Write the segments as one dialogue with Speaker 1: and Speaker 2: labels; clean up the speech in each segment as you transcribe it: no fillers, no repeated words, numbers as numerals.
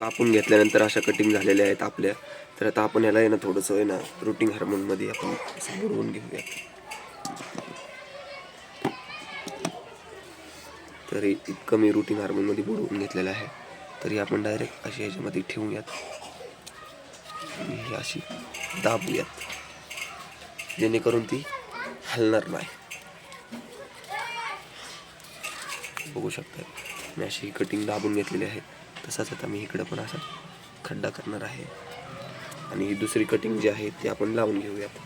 Speaker 1: कापून घेतल्यानंतर अशा कटिंग झालेल्या आहेत आपल्या. तर आता आपण याला आहे ना थोडंसं आहे ना रुटिंग हार्मोनमध्ये आपण बुडवून घेऊया. तर इतकं मी रुटिंग हार्मोनमध्ये बुडवून घेतलेलं आहे. तरी आपण डायरेक्ट अशी ह्याच्यामध्ये ठेवूयात आणि ही अशी दाबूयात जेणेकरून ती हलणार नाही. बघू शकता मी अशी कटिंग दाबून घेतलेली आहे. तसाच आता मी इकडं पण असा खड्डा करणार आहे आणि ही दुसरी कटिंग जी आहे ती आपण लावून घेऊयात.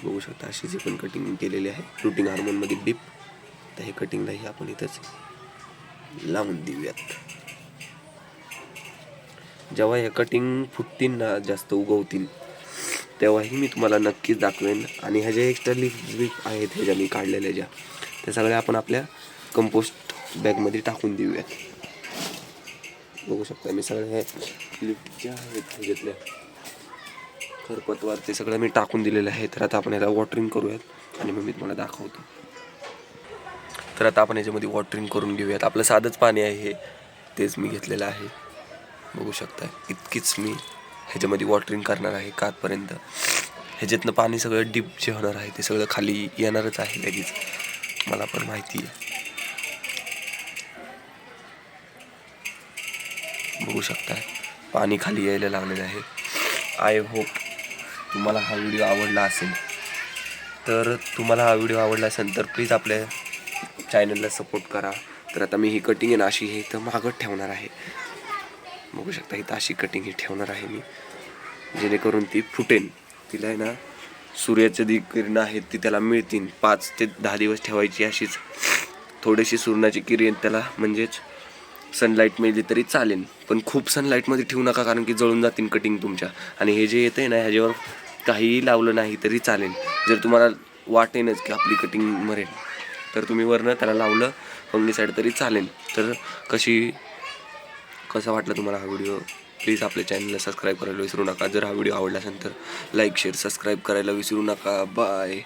Speaker 1: बघू शकता अशी जी पण कटिंग केलेली आहे रुटिंग हार्मोनमध्ये डीप. तर हे कटिंगलाही आपण इथंच लावून देऊयात. जेव्हा हे कटिंग फुटतील ना जास्त उगवतील तेव्हाही मी तुम्हाला नक्कीच दाखवेन. आणि ह्या ज्या एक्स्ट्रा लीफ आहेत ह्याच्या मी काढलेल्या ज्या त्या सगळ्या आपण आपल्या कंपोस्ट बॅगमध्ये टाकून देऊयात. बघू शकता मी सगळ्या ह्या लीफ ज्या आहेत ह्याच्यातल्या खरपतवार ते सगळं मी टाकून दिलेलं आहे. तर आता आपण याला वॉटरिंग करूयात आणि मग मी तुम्हाला दाखवतो. तर आता आपण याच्यामध्ये वॉटरिंग करून घेऊयात. आपलं साधंच पाणी आहे हे, तेच मी घेतलेलं आहे. बघू शकता इतकीच मी ह्याच्यामध्ये वॉटरिंग करणार आहे का आतपर्यंत. ह्याच्यातनं पाणी सगळं डीप जे होणार आहे ते सगळं खाली येणारच आहे लगेच, मला पण माहिती आहे. बघू शकता पाणी खाली यायला लागलेलं आहे. आय होप तुम्हाला हा व्हिडिओ आवडला असेल. तर तुम्हाला हा व्हिडिओ आवडला असेल तर प्लीज आपल्या चॅनलला सपोर्ट करा. तर आता मी ही कटिंग आहे ना अशी हे इथं मागत ठेवणार आहे. बघू शकता इथं अशी कटिंग ही ठेवणार आहे मी जेणेकरून ती फुटेल. तिला आहे ना सूर्याचं जी किरण आहेत ती त्याला मिळतील. 5 ते 10 दिवस ठेवायची अशीच. थोडीशी सूर्याची किरण त्याला म्हणजेच सनलाईट मिळली तरी चालेल, पण खूप सनलाईटमध्ये ठेवू नका कारण की जळून जातील कटिंग तुमच्या. आणि हे जे येतं आहे ना ह्याच्यावर काहीही लावलं नाही तरी चालेल. जर तुम्हाला वाटेनच की आपली कटिंग मरेल तर तुम्ही वरनं त्याला लावलं फंगीसाईड तरी चालेल. तर कसा वाटला तुम्हाला हा व्हिडिओ? प्लीज आपल्या चॅनलला सबस्क्राईब करायला विसरू नका. जर हा व्हिडिओ आवडला असेल तर लाईक शेअर सबस्क्राईब करायला विसरू नका. बाय.